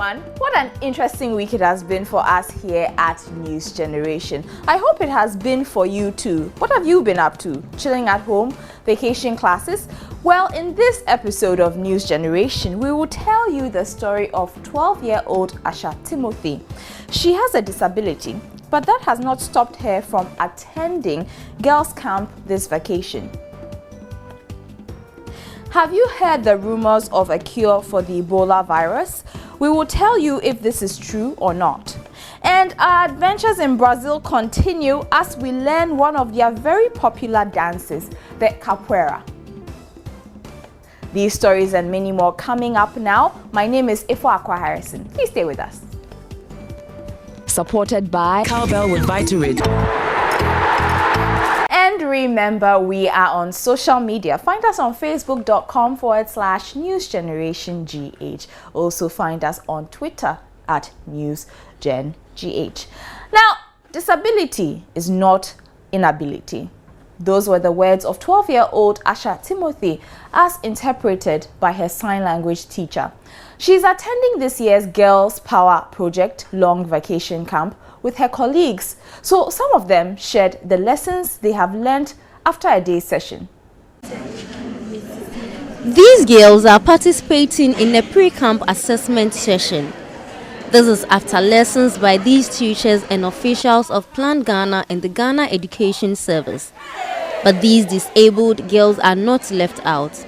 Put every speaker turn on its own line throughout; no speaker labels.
everyone. What an interesting week it has been for us here at News Generation. I hope it has been for you too. What have you been up to? Chilling at home? Vacation classes? Well, in this episode of News Generation, we will tell you the story of 12-year-old Asha Timothy. She has a disability, but that has not stopped her from attending girls' camp this vacation. Have you heard the rumors of a cure for the Ebola virus? We will tell you if this is true or not. And our adventures in Brazil continue as we learn one of their very popular dances, the capoeira. These stories and many more coming up now. My name is Ifo Akwa Harrison. Please stay with us. Supported by
Cowbell with Vitarid.
And remember, we are on social media. Find us on facebook.com/newsgenerationgh. Also find us on Twitter at newsgengh. Now, disability is not inability. Those were the words of 12-year-old Asha Timothy as interpreted by her sign language teacher. She's attending this year's Girls Power Project long vacation camp with her colleagues. So some of them shared the lessons they have learned after a day's session.
These girls are participating in a pre-camp assessment session. This is after lessons by these teachers and officials of Plan Ghana and the Ghana Education Service. But these disabled girls are not left out.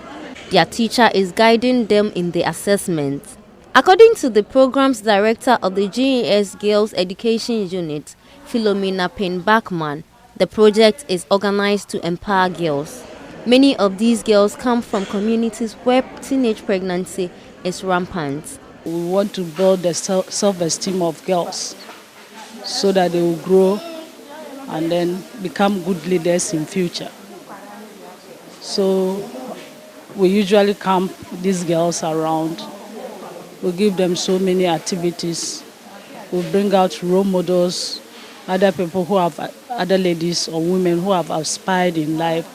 Their teacher is guiding them in the assessment. According to the program's director of the GES Girls Education Unit, Philomena Payne-Bachman, the project is organized to empower girls. Many of these girls come from communities where teenage pregnancy is rampant.
We want to build the self-esteem of girls so that they will grow and then become good leaders in future. So we usually camp these girls around. We give them so many activities. We bring out role models, other people who have, other ladies or women who have aspired in life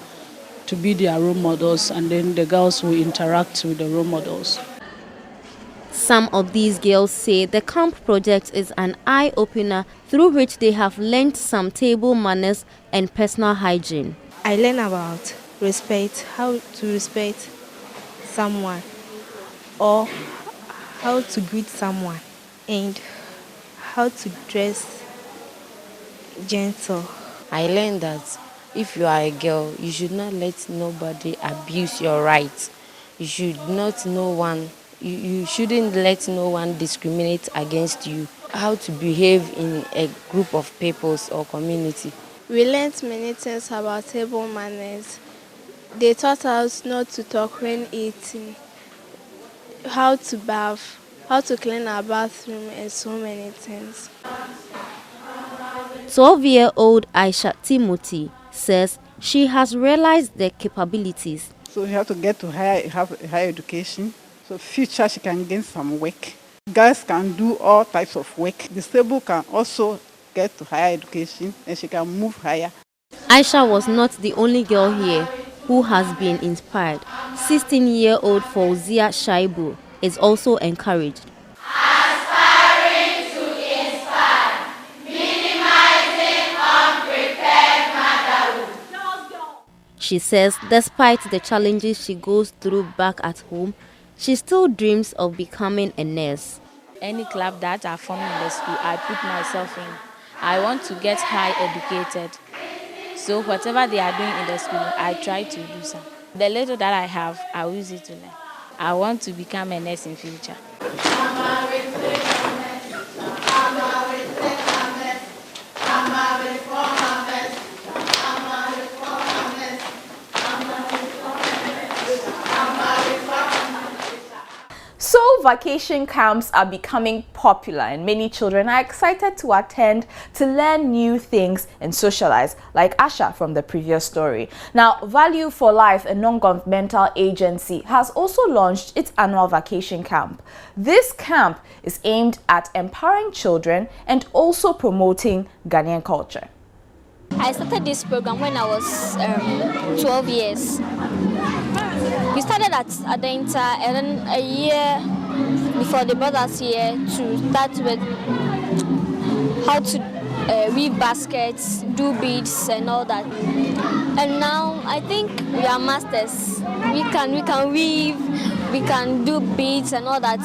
to be their role models, and then the girls will interact with the role models.
Some of these girls say the camp project is an eye-opener through which they have learned some table manners and personal hygiene.
I learn about respect, how to respect someone or how to greet someone and how to dress gentle.
I learned that if you are a girl, you should not let nobody abuse your rights. You shouldn't let no one discriminate against you. How to behave in a group of peoples or community.
We learned many things about table manners. They taught us not to talk when eating, how to bath, how to clean our bathroom, and so many things.
12-year-old Asha Timothy says she has realized their capabilities.
So you have to get to have higher education. So future she can gain some work. Girls can do all types of work. Disabled can also get to higher education and she can move higher.
Aisha was not the only girl here who has been inspired. 16-year-old Fauzia Shaibu is also encouraged.
Aspiring to inspire, minimizing unprepared motherhood.
She says despite the challenges she goes through back at home, she still dreams of becoming a nurse.
Any club that I form in the school, I put myself in. I want to get high educated. So whatever they are doing in the school, I try to do some. The little that I have, I will use it to learn. I want to become a nurse in future.
So vacation camps are becoming popular and many children are excited to attend to learn new things and socialize, like Asha from the previous story. Now, Value for Life, a non-governmental agency, has also launched its annual vacation camp. This camp is aimed at empowering children and also promoting Ghanaian culture.
I started this program when I was 12 years.
We started at Adenta, and then a year before they brought us here to start with how to weave baskets, do beads, and all that. And now I think we are masters. We can weave, we can do beads and all that.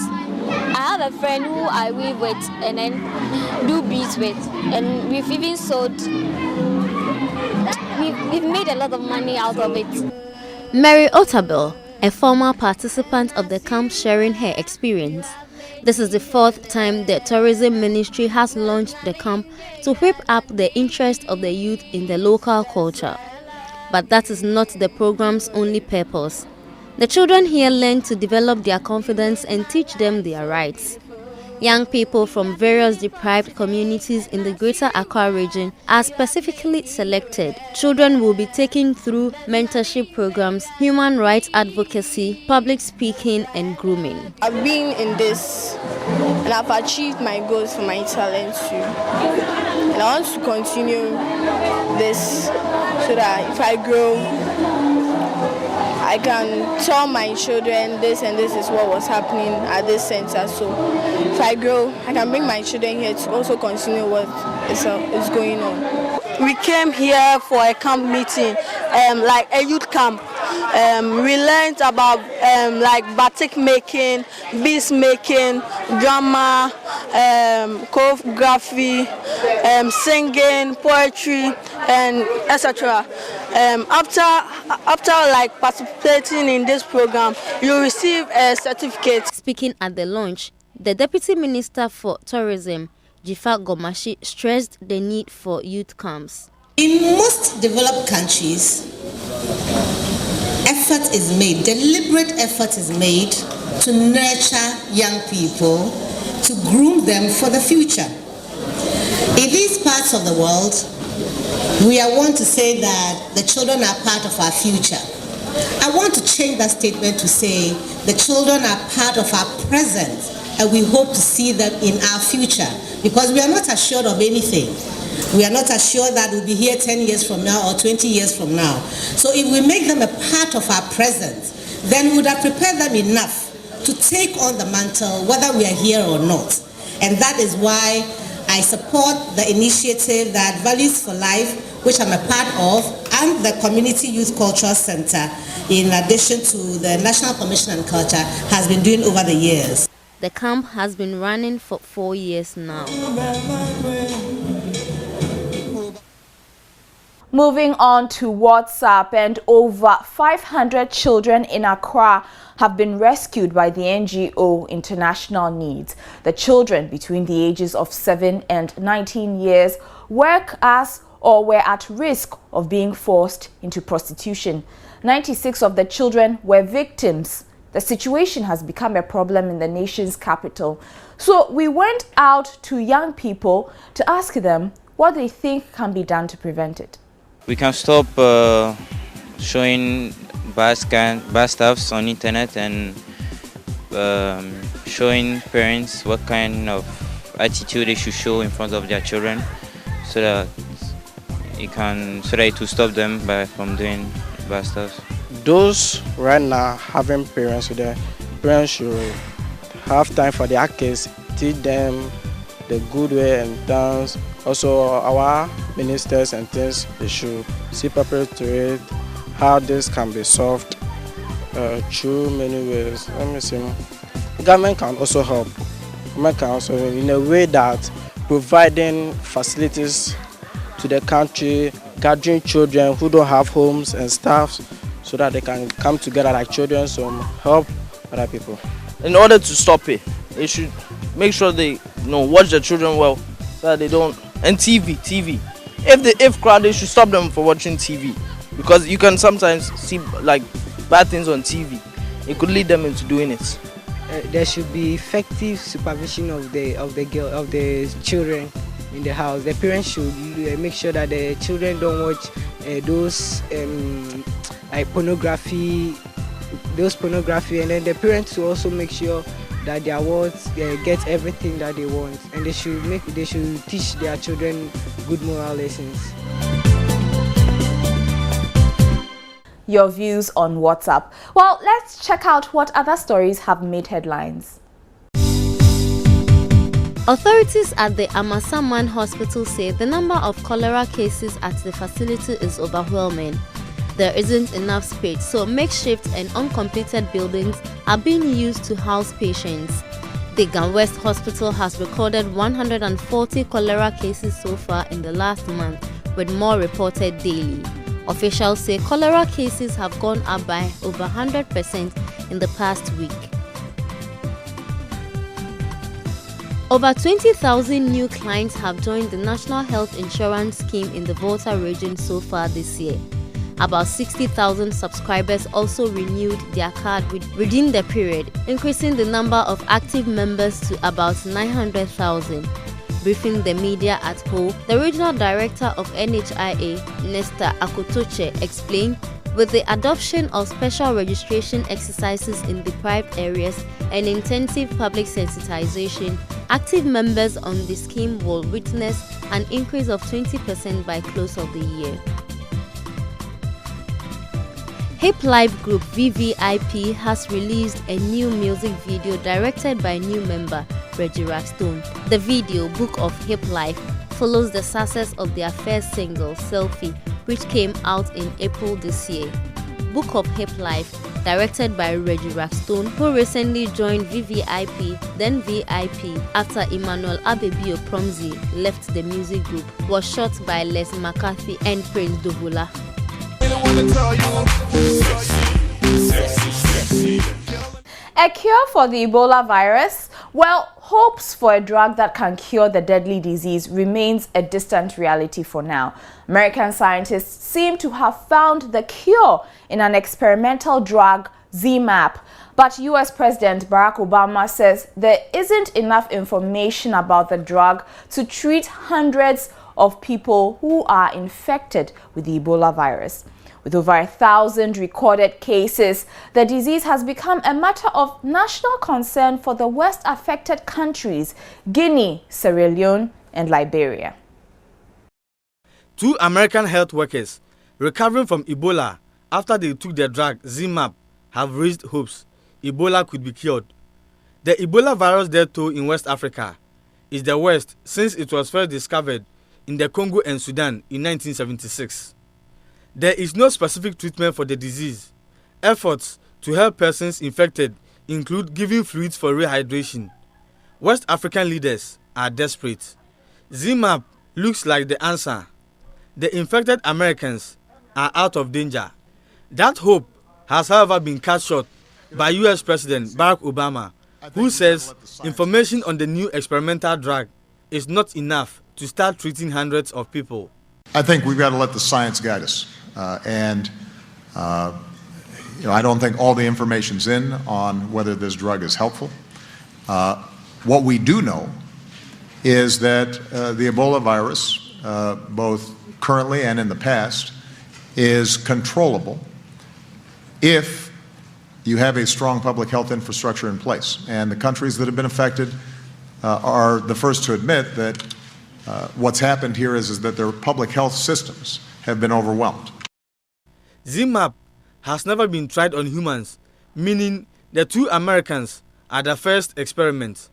I have a friend who I weave with and then do beads with, and we've even sold. We've made a lot of money out of it.
Mary Otabel, a former participant of the camp, sharing her experience. This is the 4th time the tourism ministry has launched the camp to whip up the interest of the youth in the local culture. But that is not the program's only purpose. The children here learn to develop their confidence and teach them their rights. Young people from various deprived communities in the Greater Accra region are specifically selected. Children will be taken through mentorship programs, human rights advocacy, public speaking, and grooming.
I've been in this and I've achieved my goals for my talent too. And I want to continue this so that if I grow, I can tell my children this and this is what was happening at this center. So if I grow, I can bring my children here to also continue what is going on.
We came here for a camp meeting, like a youth camp. We learned about like batik making, beads making, drama, choreography, singing, poetry, and etc. After like participating in this program, you receive a certificate.
Speaking at the launch, the Deputy Minister for Tourism, Jifa Gomashi, stressed the need for youth camps.
In most developed countries, effort is made, deliberate effort is made to nurture young people, to groom them for the future. In these parts of the world, we want to say that the children are part of our future. I want to change that statement to say the children are part of our present, and we hope to see them in our future, because we are not assured of anything. We are not assured that we'll be here 10 years from now or 20 years from now. So if we make them a part of our present, then we would have prepared them enough to take on the mantle, whether we are here or not. And that is why I support the initiative that Values for Life, which I'm a part of, and the Community Youth Cultural Center, in addition to the National Commission on Culture, has been doing over the years.
The camp has been running for 4 years now.
Moving on to WhatsApp, and over 500 children in Accra have been rescued by the NGO International Needs. The children between the ages of 7 and 19 years work as or were at risk of being forced into prostitution. 96 of the children were victims. The situation has become a problem in the nation's capital. So we went out to young people to ask them what they think can be done to prevent it.
We can stop showing bad stuffs on internet and showing parents what kind of attitude they should show in front of their children, so that it will stop them from doing bad stuff.
Those right now having parents, so the parents should have time for their kids, teach them the good way and dance. Also, our ministers and things, they should see prepared to it, how this can be solved through many ways. Let me see. Government can also help. Government can also, in a way that providing facilities to the country, gathering children who don't have homes and stuff, so that they can come together like children, so help other people.
In order to stop it, they should make sure they watch their children well, so that they don't. And TV. If crowd, they should stop them for watching TV, because you can sometimes see like bad things on TV. It could lead them into doing it.
There should be effective supervision of the children in the house. The parents should make sure that the children don't watch those like pornography, and then the parents should also make sure that their wards get everything that they want, and they should teach their children good moral lessons.
your views on WhatsApp. Well, let's check out what other stories have made headlines.
Authorities at the Amasaman Hospital say the number of cholera cases at the facility is overwhelming. There isn't enough space, so makeshift and uncompleted buildings are being used to house patients. The Gan West Hospital has recorded 140 cholera cases so far in the last month, with more reported daily. Officials say cholera cases have gone up by over 100% in the past week. Over 20,000 new clients have joined the National Health Insurance Scheme in the Volta region so far this year. About 60,000 subscribers also renewed their card within the period, increasing the number of active members to about 900,000. Briefing the media at Ho, the regional director of NHIA, Nesta Akotoche, explained, with the adoption of special registration exercises in deprived areas and intensive public sensitization, active members on the scheme will witness an increase of 20% by close of the year. Hip Life Group VVIP has released a new music video directed by new member Reggie Rackstone. The video, Book of Hip Life, follows the success of their first single, Selfie, which came out in April this year. Book of Hip Life, directed by Reggie Rackstone, who recently joined VVIP, then VIP, after Emmanuel Abebio Promzi left the music group, was shot by Les McCarthy and Prince Dobola.
A cure for the Ebola virus? Well, hopes for a drug that can cure the deadly disease remains a distant reality for now. American scientists seem to have found the cure in an experimental drug, ZMapp. But US President Barack Obama says there isn't enough information about the drug to treat hundreds of people who are infected with the Ebola virus. With over 1,000 recorded cases, the disease has become a matter of national concern for the worst-affected countries, Guinea, Sierra Leone, and Liberia.
2 American health workers recovering from Ebola after they took the drug ZMapp have raised hopes Ebola could be cured. The Ebola virus death toll in West Africa is the worst since it was first discovered in the Congo and Sudan in 1976. There is no specific treatment for the disease. Efforts to help persons infected include giving fluids for rehydration. West African leaders are desperate. ZMapp looks like the answer. The infected Americans are out of danger. That hope has, however, been cut short by US President Barack Obama, who says information on the new experimental drug is not enough to start treating hundreds of people.
I think we've got to let the science guide us. I don't think all the information's in on whether this drug is helpful. What we do know is that the Ebola virus, both currently and in the past, is controllable if you have a strong public health infrastructure in place. And the countries that have been affected are the first to admit that what's happened here is that their public health systems have been overwhelmed.
ZMapp has never been tried on humans, meaning the 2 Americans are the first experiment.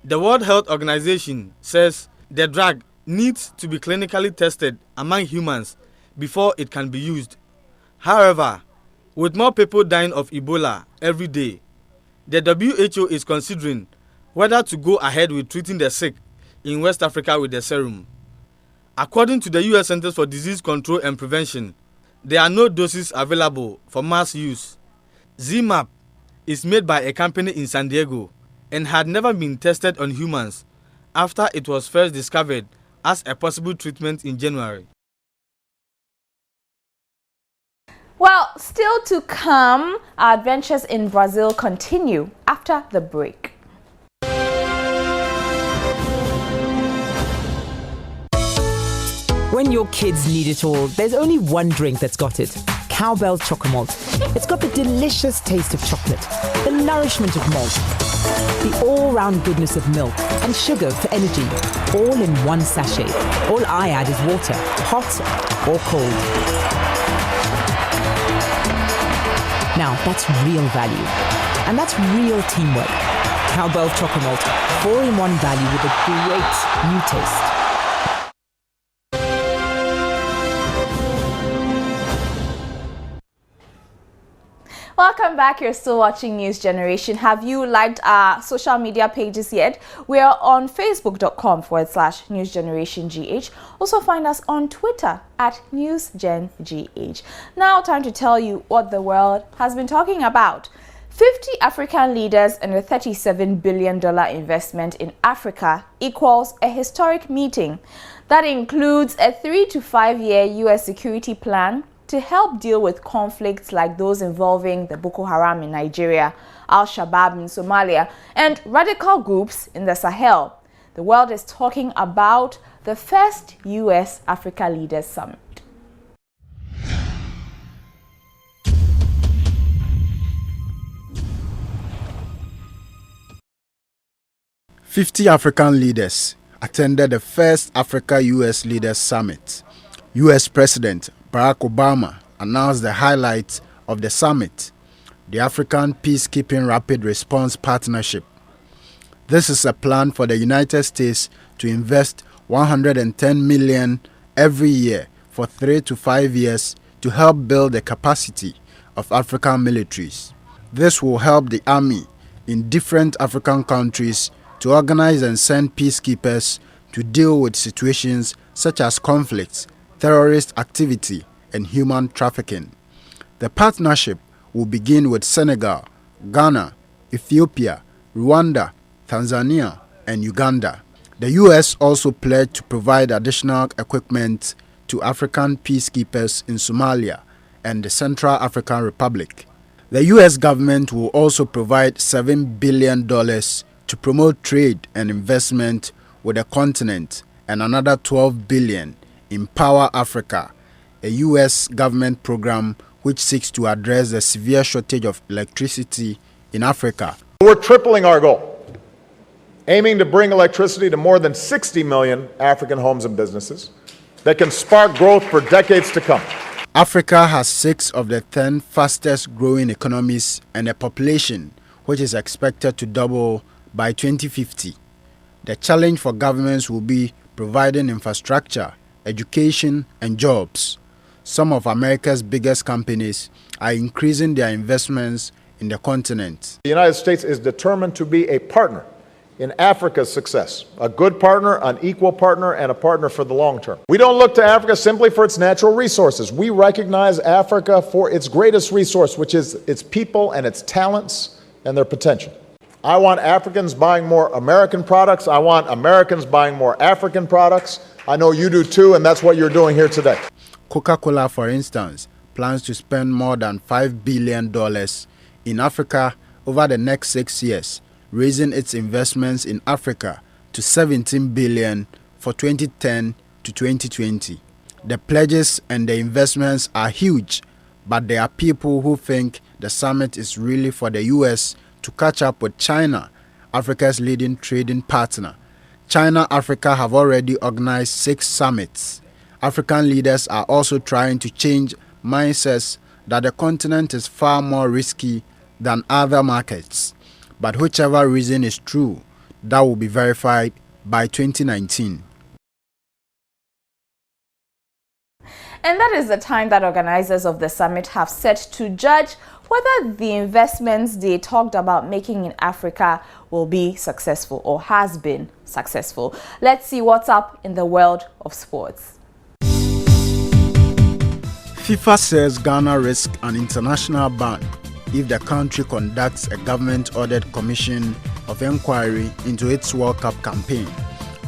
The World Health Organization says the drug needs to be clinically tested among humans before it can be used. However, with more people dying of Ebola every day, the WHO is considering whether to go ahead with treating the sick in West Africa with the serum. According to the US Centers for Disease Control and Prevention, there are no doses available for mass use. ZMapp is made by a company in San Diego and had never been tested on humans after it was first discovered as a possible treatment in January.
Well, still to come, our adventures in Brazil continue after the break.
When your kids need it all, there's only one drink that's got it. Cowbell Chocomalt. It's got the delicious taste of chocolate, the nourishment of malt, the all-round goodness of milk, and sugar for energy, all in one sachet. All I add is water, hot or cold. Now, that's real value. And that's real teamwork. Cowbell Chocomalt, 4-in-1 value with a great new taste.
Welcome back. You're still watching News Generation. Have you liked our social media pages yet? We are on facebook.com/newsgenerationgh. Also find us on Twitter at newsgengh. Now, time to tell you what the world has been talking about. 50 African leaders and a $37 billion investment in Africa equals a historic meeting. That includes a 3 to 5 year U.S. security plan to help deal with conflicts like those involving the Boko Haram in Nigeria, Al-Shabaab in Somalia, and radical groups in the Sahel. The world is talking about the first U.S.-Africa Leaders Summit.
"50 African leaders attended the first Africa-U.S. Leaders Summit. U.S. President Barack Obama announced the highlights of the summit, the African Peacekeeping Rapid Response Partnership. This is a plan for the United States to invest $110 million every year for 3 to 5 years to help build the capacity of African militaries. This will help the army in different African countries to organize and send peacekeepers to deal with situations such as conflicts, terrorist activity, and human trafficking. The partnership will begin with Senegal, Ghana, Ethiopia, Rwanda, Tanzania, and Uganda. The U.S. also pledged to provide additional equipment to African peacekeepers in Somalia and the Central African Republic. The U.S. government will also provide $7 billion to promote trade and investment with the continent and another $12 billion in Power Africa, a U.S. government program which seeks to address the severe shortage of electricity in Africa.
We're tripling our goal, aiming to bring electricity to more than 60 million African homes and businesses that can spark growth for decades to come.
Africa has 6 of the 10 fastest growing economies and a population which is expected to double by 2050. The challenge for governments will be providing infrastructure, education, and jobs. Some of America's biggest companies are increasing their investments in the continent.
The United States is determined to be a partner in Africa's success, a good partner, an equal partner, and a partner for the long term. We don't look to Africa simply for its natural resources. We recognize Africa for its greatest resource, which is its people and its talents and their potential. I want Africans buying more American products. I want Americans buying more African products. I know you do too, and that's what you're doing here today.
Coca-Cola, for instance, plans to spend more than $5 billion in Africa over the next 6 years, raising its investments in Africa to $17 billion for 2010 to 2020. The pledges and the investments are huge, but there are people who think the summit is really for the U.S. to catch up with China, Africa's leading trading partner. China and Africa have already organized 6 summits. African leaders are also trying to change mindsets that the continent is far more risky than other markets. But whichever reason is true, that will be verified by 2019.
And that is the time that organizers of the summit have set to judge whether the investments they talked about making in Africa will be successful or has been successful. Let's see what's up in the world of sports.
FIFA says Ghana risks an international ban if the country conducts a government-ordered commission of inquiry into its World Cup campaign.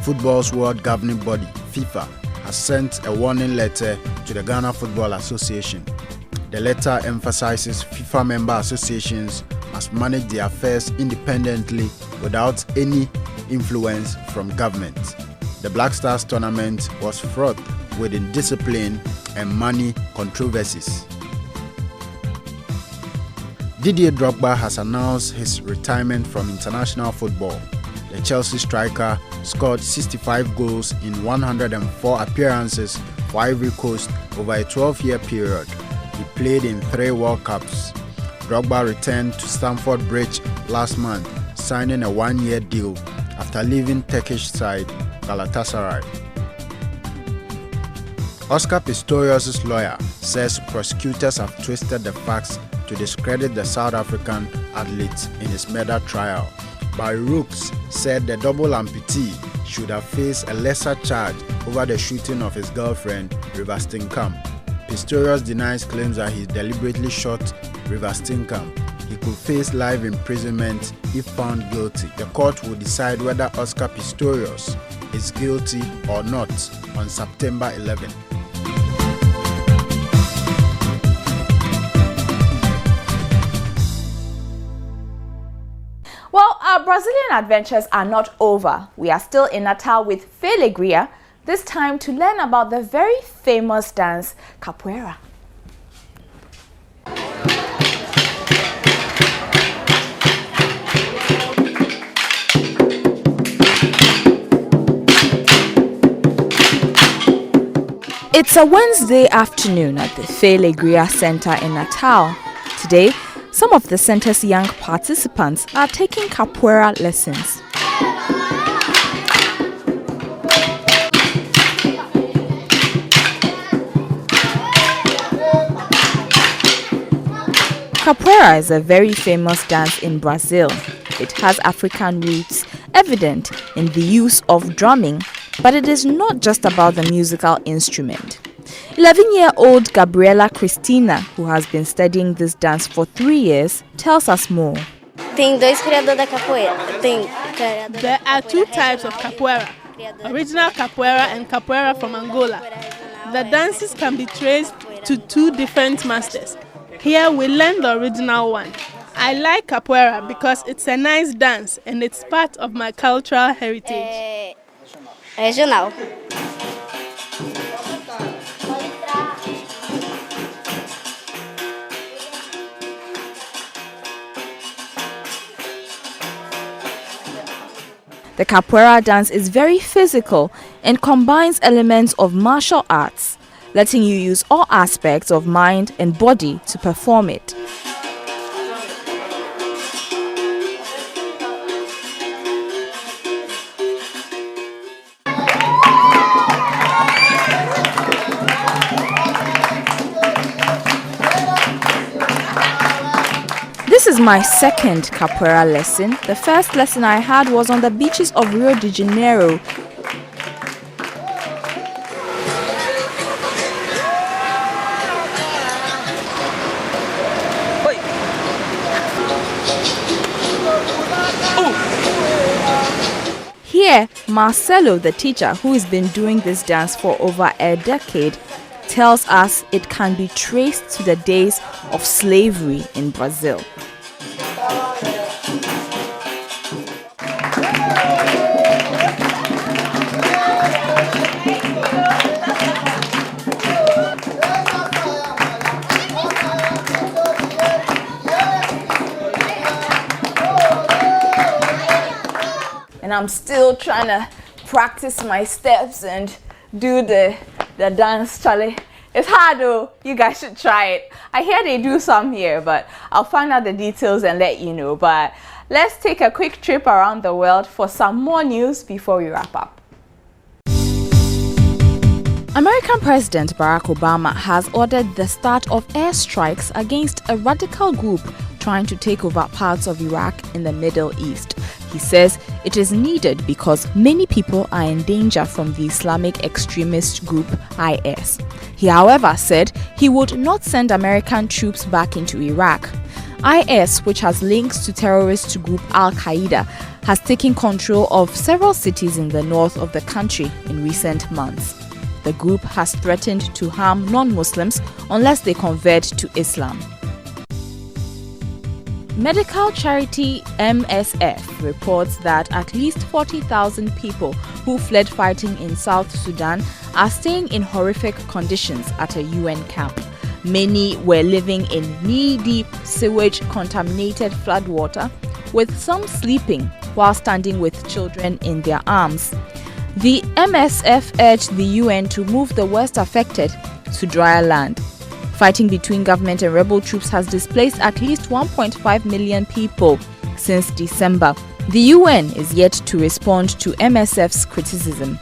Football's world governing body, FIFA, has sent a warning letter to the Ghana Football Association. The letter emphasizes FIFA member associations must manage their affairs independently without any influence from government. The Black Stars tournament was fraught with indiscipline and money controversies. Didier Drogba has announced his retirement from international football. The Chelsea striker scored 65 goals in 104 appearances for Ivory Coast over a 12-year period. He played in 3 World Cups.
Drogba returned to Stamford Bridge last month, signing a one-year deal after leaving Turkish side Galatasaray. Oscar Pistorius' lawyer says prosecutors have twisted the facts to discredit the South African athlete in his murder trial. Barry Rooks said the double amputee should have faced a lesser charge over the shooting of his girlfriend, River Steenkamp. Pistorius denies claims that he deliberately shot River Steenkamp. He could face life imprisonment if found guilty. The court will decide whether Oscar Pistorius is guilty or not on September 11.
Well, our Brazilian adventures are not over. We are still in Natal with Felegria, this time to learn about the very famous dance, capoeira. It's a Wednesday afternoon at the Felegria Center in Natal. Today, some of the center's young participants are taking capoeira lessons. Capoeira is a very famous dance in Brazil. It has African roots evident in the use of drumming, but it is not just about the musical instrument. 11-year-old Gabriela Cristina, who has been studying this dance for 3 years, tells us more.
There are two types of capoeira, original capoeira and capoeira from Angola. The dances can be traced to two different masters. Here we learn the original one. I like capoeira because it's a nice dance and it's part of my cultural heritage.
Regional.
The capoeira dance is very physical and combines elements of martial arts, letting you use all aspects of mind and body to perform it. This is my second capoeira lesson. The first lesson I had was on the beaches of Rio de Janeiro. Here, Marcelo, the teacher who has been doing this dance for over a decade, tells us it can be traced to the days of slavery in Brazil. And I'm still trying to practice my steps and do the dance, Charlie. It's hard though. You guys should try it. I hear they do some here, but I'll find out the details and let you know. But let's take a quick trip around the world for some more news before we wrap up. American President Barack Obama has ordered the start of airstrikes against a radical group trying to take over parts of Iraq in the Middle East. He says it is needed because many people are in danger from the Islamic extremist group IS. He, however, said he would not send American troops back into Iraq. IS, which has links to terrorist group Al-Qaeda, has taken control of several cities in the north of the country in recent months. The group has threatened to harm non-Muslims unless they convert to Islam. Medical charity MSF reports that at least 40,000 people who fled fighting in South Sudan are staying in horrific conditions at a UN camp. Many were living in knee-deep sewage-contaminated floodwater, with some sleeping while standing with children in their arms. The MSF urged the UN to move the worst affected to drier land. Fighting between government and rebel troops has displaced at least 1.5 million people since December. The UN is yet to respond to MSF's criticism.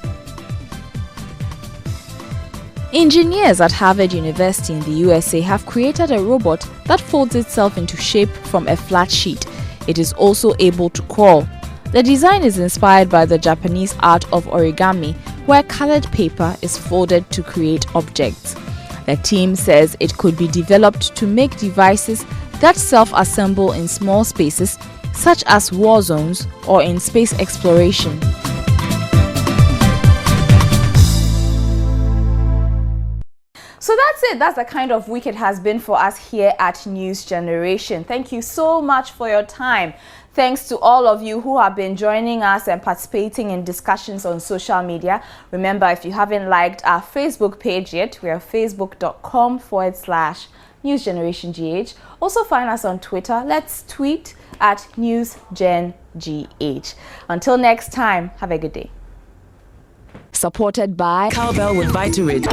Engineers at Harvard University in the USA have created a robot that folds itself into shape from a flat sheet. It is also able to crawl. The design is inspired by the Japanese art of origami, where colored paper is folded to create objects. The team says it could be developed to make devices that self-assemble in small spaces, such as war zones or in space exploration. So that's it. That's the kind of week it has been for us here at News Generation. Thank you so much for your time. Thanks to all of you who have been joining us and participating in discussions on social media. Remember, if you haven't liked our Facebook page yet, we are facebook.com/NewsGenerationGH. Also find us on Twitter. Let's tweet at NewsGenGH. Until next time, have a good day. Supported by
Cowbell with Vitarid.